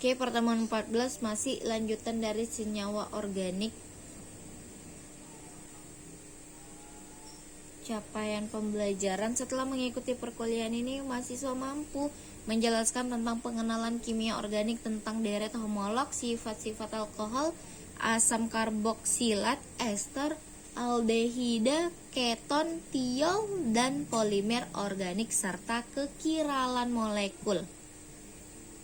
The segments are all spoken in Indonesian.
Oke, pertemuan 14 masih lanjutan dari senyawa organik. Capaian pembelajaran setelah mengikuti perkuliahan ini, mahasiswa mampu menjelaskan tentang pengenalan kimia organik, tentang deret homolog, sifat-sifat alkohol, asam karboksilat, ester, aldehida, keton, tiol, dan polimer organik, serta kekiralan molekul.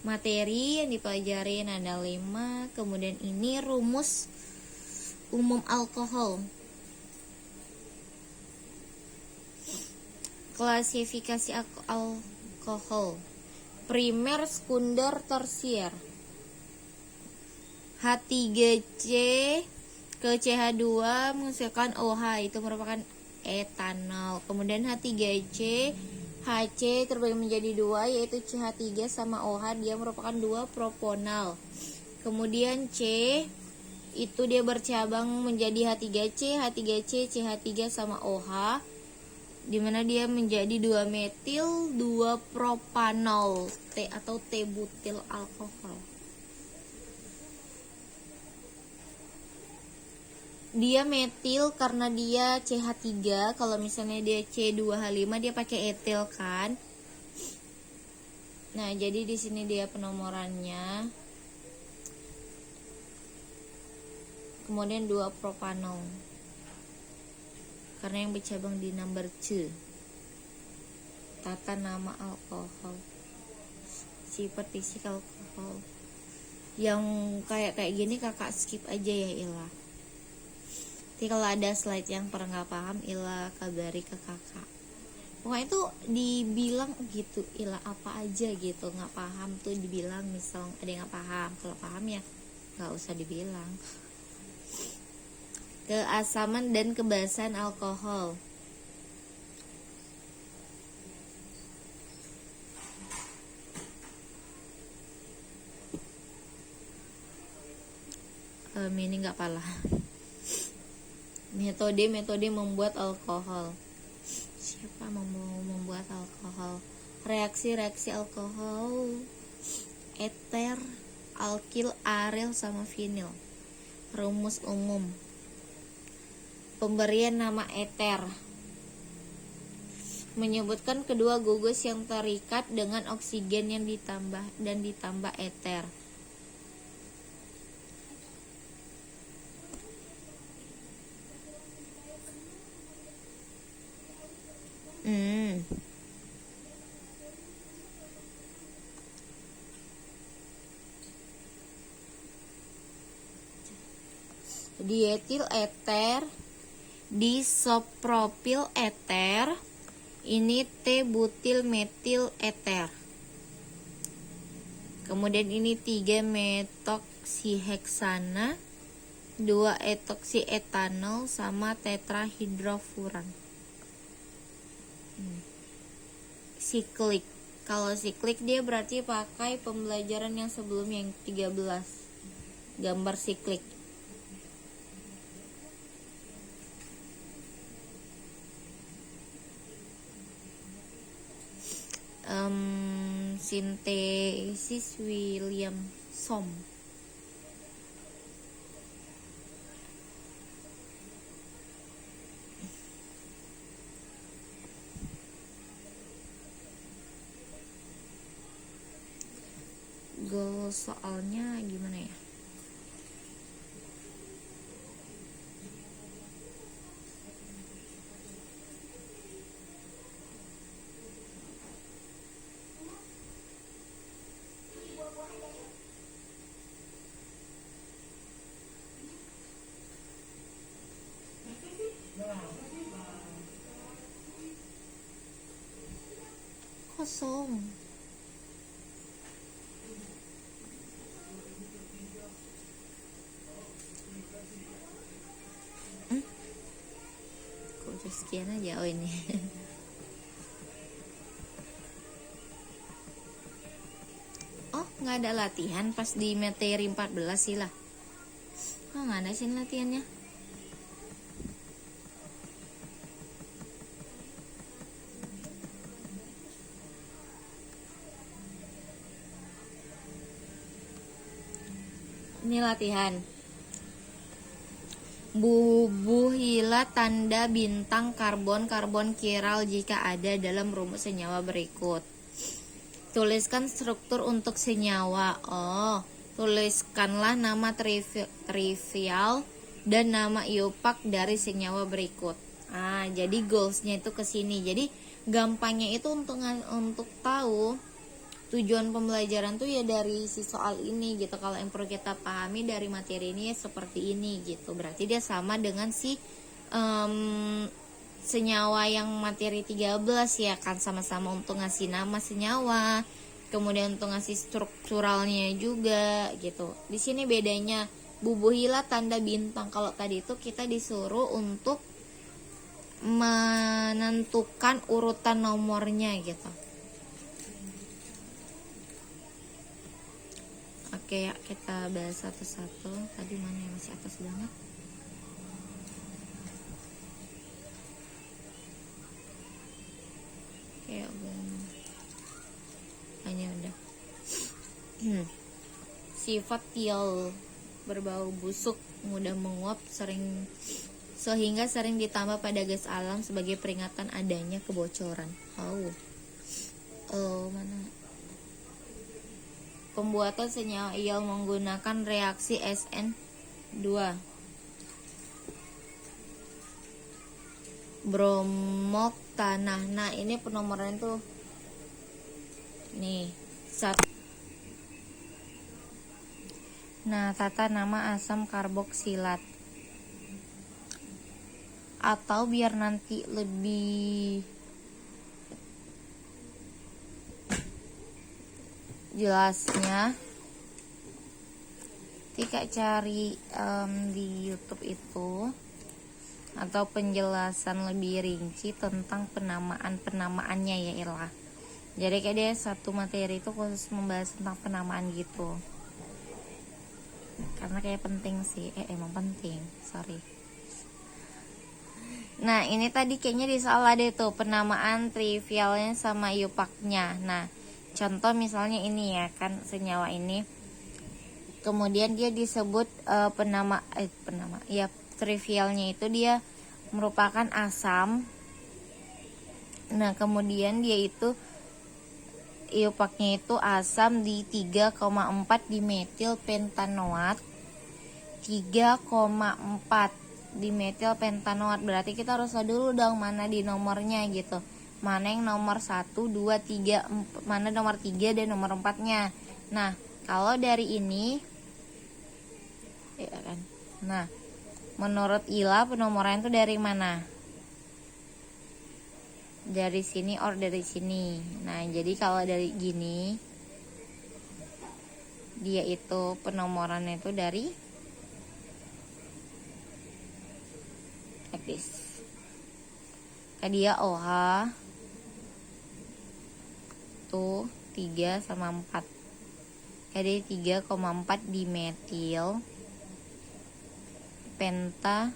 Materi yang dipelajarin ada 5. Kemudian ini rumus umum alkohol. Klasifikasi alkohol: primer, sekunder, tersier. H3C ke CH2 menghasilkan OH, itu merupakan etanol. Kemudian H3C HC terbagi menjadi 2, yaitu CH3 sama OH, dia merupakan 2 proponal. Kemudian C itu dia bercabang menjadi H3C, H3C, CH3 sama OH, dimana dia menjadi 2 metil 2 propanol, T atau T butil alkohol. Dia metil karena dia CH3. Kalau misalnya dia C2H5 dia pakai etil kan. Nah, jadi di sini dia penomorannya. Kemudian 2 propanol. Karena yang bercabang di number C. Tata nama alkohol. Sifat fisik alkohol. Yang kayak gini kakak skip aja ya Ila. Jadi kalau ada slide yang pernah nggak paham, Ila kabari ke kakak. Pokoknya itu dibilang gitu, Ila apa aja gitu, nggak paham tuh dibilang. Misal ada yang nggak paham, kalau paham ya nggak usah dibilang. Keasaman dan kebasan alkohol. Ini nggak pala. Metode membuat alkohol. Siapa mau membuat alkohol? Reaksi alkohol, eter, alkil, aril, sama vinil. Rumus umum. Pemberian nama eter menyebutkan kedua gugus yang terikat dengan oksigen yang ditambah eter. Dietil eter, disopropil eter, ini T butil metil eter. Kemudian ini 3 metoksiheksana, 2 etoksietanol, sama tetrahidrofuran. Siklik. Kalau siklik dia berarti pakai pembelajaran yang sebelumnya yang 13. Gambar siklik. Sintesis Williamson. Goal soalnya gimana ya? Kosong. Kok udah sekian aja? Oh ini. Oh, nggak ada latihan pas di materi 14 sih lah. Oh, nggak ada sih latihannya. Ini latihan. Bubuhilah tanda bintang karbon kiral jika ada dalam rumus senyawa berikut. Tuliskan struktur untuk senyawa. Tuliskanlah nama trivial dan nama iopak dari senyawa berikut. Jadi goalsnya itu ke sini. Jadi gampangnya itu untuk tahu tujuan pembelajaran tuh ya dari si soal ini gitu. Kalau yang perlu kita pahami dari materi ini ya seperti ini gitu. Berarti dia sama dengan si senyawa yang materi 13 ya kan, sama-sama untuk ngasih nama senyawa, kemudian untuk ngasih strukturalnya juga gitu. Di sini bedanya bubuhilah tanda bintang. Kalau tadi itu kita disuruh untuk menentukan urutan nomornya gitu. Oke ya, kita bahas satu-satu. Tadi mana yang masih atas banget? Oke, hanya udah. Sifat tiol berbau busuk, mudah menguap, sehingga sering ditambah pada gas alam sebagai peringatan adanya kebocoran. Mana? Pembuatan senyawa iol menggunakan reaksi SN2 bromok tanah. Nah, ini penomoran tuh nih tata nama asam karboksilat. Atau biar nanti lebih jelasnya, ketika cari di YouTube itu atau penjelasan lebih rinci tentang penamaannya ya ilah. Jadi kayak dia satu materi itu khusus membahas tentang penamaan gitu. Karena kayak penting sih, emang penting, sorry. Nah, ini tadi kayaknya di soal ada tuh penamaan trivialnya sama iopaknya. Nah, contoh misalnya ini ya kan, senyawa ini kemudian dia disebut trivialnya itu dia merupakan asam. Nah, kemudian dia itu iopaknya itu asam di 3,4 dimetil pentanoat. 3,4 dimetil pentanoat. Berarti kita harus tahu dulu dong mana di nomornya gitu. Mana yang nomor 1, 2, 3, 4, mana nomor 3 dan nomor 4-nya. Nah, kalau dari ini ya kan. Nah, menurut Ila penomoran itu dari mana? Dari sini or dari sini. Nah, jadi kalau dari gini dia itu penomorannya itu dari this. Dia OH tuh 3 sama 4. Jadi 3,4 dimetil pentanoat.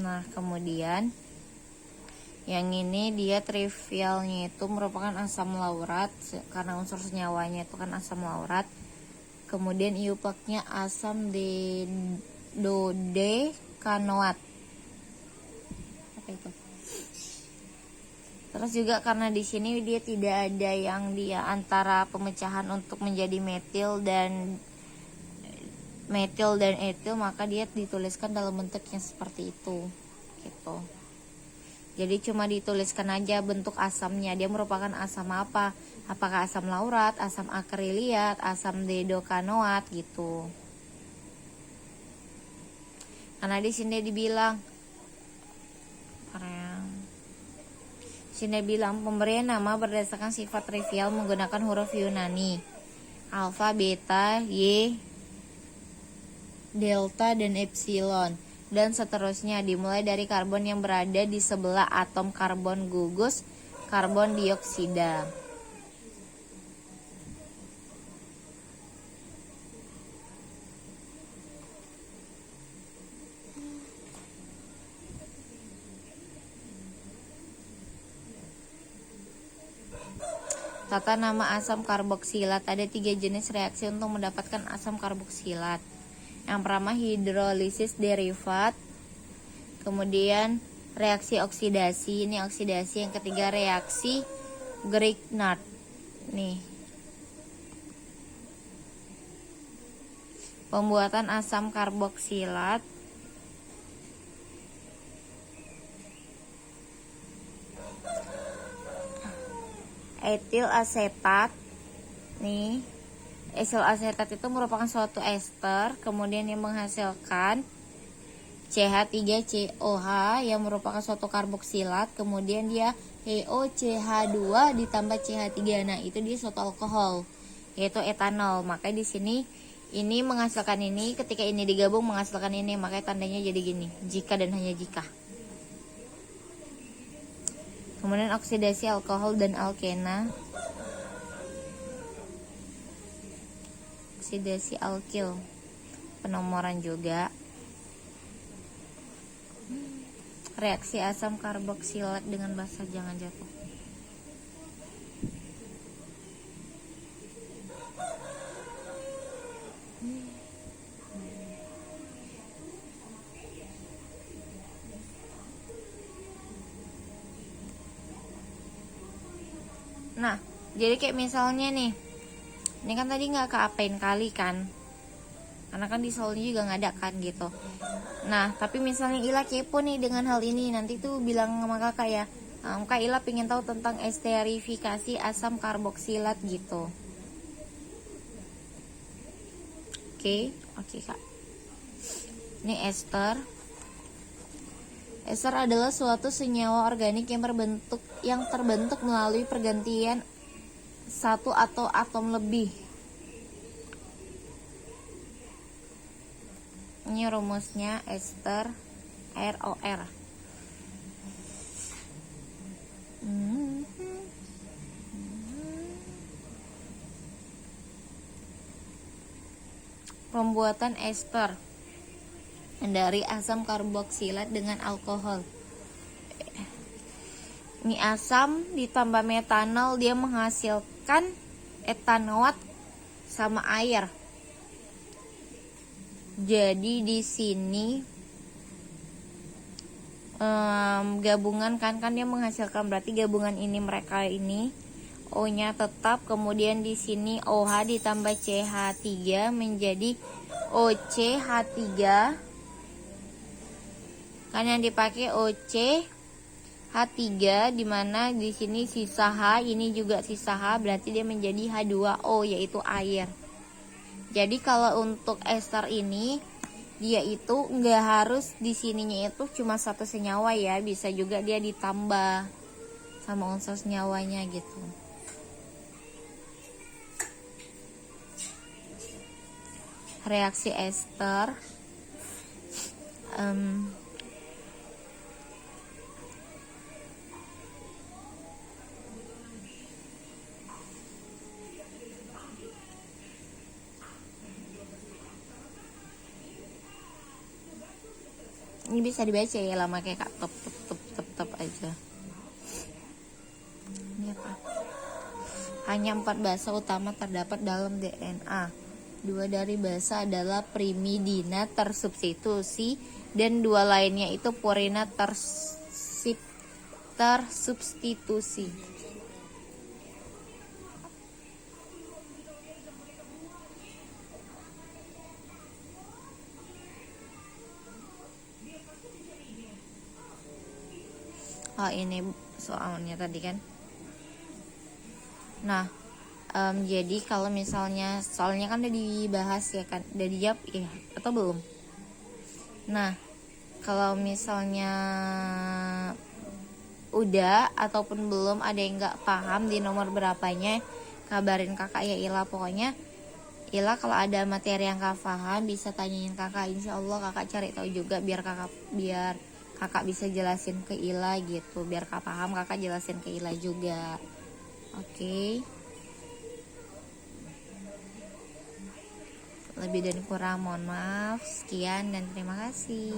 Nah, kemudian yang ini dia trivialnya itu merupakan asam laurat karena unsur senyawanya itu kan asam laurat. Kemudian iopaknya asam dodekanoat. Apa itu? Terus juga karena di sini dia tidak ada yang dia antara pemecahan untuk menjadi metil dan etil, maka dia dituliskan dalam bentuk yang seperti itu gitu. Jadi cuma dituliskan aja bentuk asamnya, dia merupakan asam apa, apakah asam laurat, asam akriliat, asam dodekanoat gitu. Karena di sini dibilang pemberian nama berdasarkan sifat trivial menggunakan huruf Yunani, alfa, beta, y, delta, dan epsilon, dan seterusnya, dimulai dari karbon yang berada di sebelah atom karbon gugus karbon dioksida. Tata nama asam karboksilat. Ada 3 jenis reaksi untuk mendapatkan asam karboksilat. Yang pertama hidrolisis derivat, kemudian reaksi oksidasi, ini oksidasi. Yang ketiga reaksi Grignard. Nih. Pembuatan asam karboksilat. Etil asetat. Nih. Etil asetat itu merupakan suatu ester, kemudian yang menghasilkan CH3COH yang merupakan suatu karboksilat, kemudian dia HOCH2 ditambah CH3. Nah, itu dia suatu alkohol, yaitu etanol. Makanya di sini ini menghasilkan ini, ketika ini digabung menghasilkan ini, makanya tandanya jadi gini, jika dan hanya jika. Kemudian oksidasi alkohol dan alkena. Oksidasi alkil, penomoran juga. Reaksi asam karboksilat dengan basa, jangan jatuh. Nah, jadi kayak misalnya nih, ini kan tadi nggak keapain kali kan, karena kan di solnya juga nggak ada kan gitu. Nah, tapi misalnya Ila kepo nih dengan hal ini, nanti tuh bilang sama kakak ya, Kak Ila pengen tahu tentang esterifikasi asam karboksilat gitu. Oke Kak. Ini ester. Ester adalah suatu senyawa organik yang terbentuk melalui pergantian satu atau atom lebih. Ini rumusnya ester ROR. Pembuatan ester dari asam karboksilat dengan alkohol. Ini asam ditambah metanol, dia menghasilkan etanoat sama air. Jadi di sini gabungan kan dia menghasilkan, berarti gabungan ini mereka ini O-nya tetap, kemudian di sini OH ditambah CH3 menjadi OCH3. Kan yang dipakai OCH3, dimana di sini sisa H, ini juga sisa H, berarti dia menjadi H2O, yaitu air. Jadi kalau untuk ester ini dia itu nggak harus di sininya itu cuma satu senyawa ya, bisa juga dia ditambah sama unsur senyawanya gitu. Reaksi ester ini bisa dibaca ya, lama kayak kak top aja. Ini apa? Hanya 4 basa utama terdapat dalam DNA. 2 dari basa adalah primidina tersubstitusi dan 2 lainnya itu purina tersubstitusi. Oh, ini soalnya tadi kan. Nah, jadi kalau misalnya soalnya kan udah dibahas ya kan, udah dijawab ya atau belum? Nah, kalau misalnya udah ataupun belum, ada yang nggak paham di nomor berapanya, kabarin kakak ya Ila. Pokoknya Ila kalau ada materi yang kakak paham bisa tanyain kakak, insya Allah kakak cari tahu juga biar kakak bisa jelasin ke Ila gitu, biar kakak paham kakak jelasin ke Ila juga. Oke. Lebih dan kurang mohon maaf. Sekian dan terima kasih.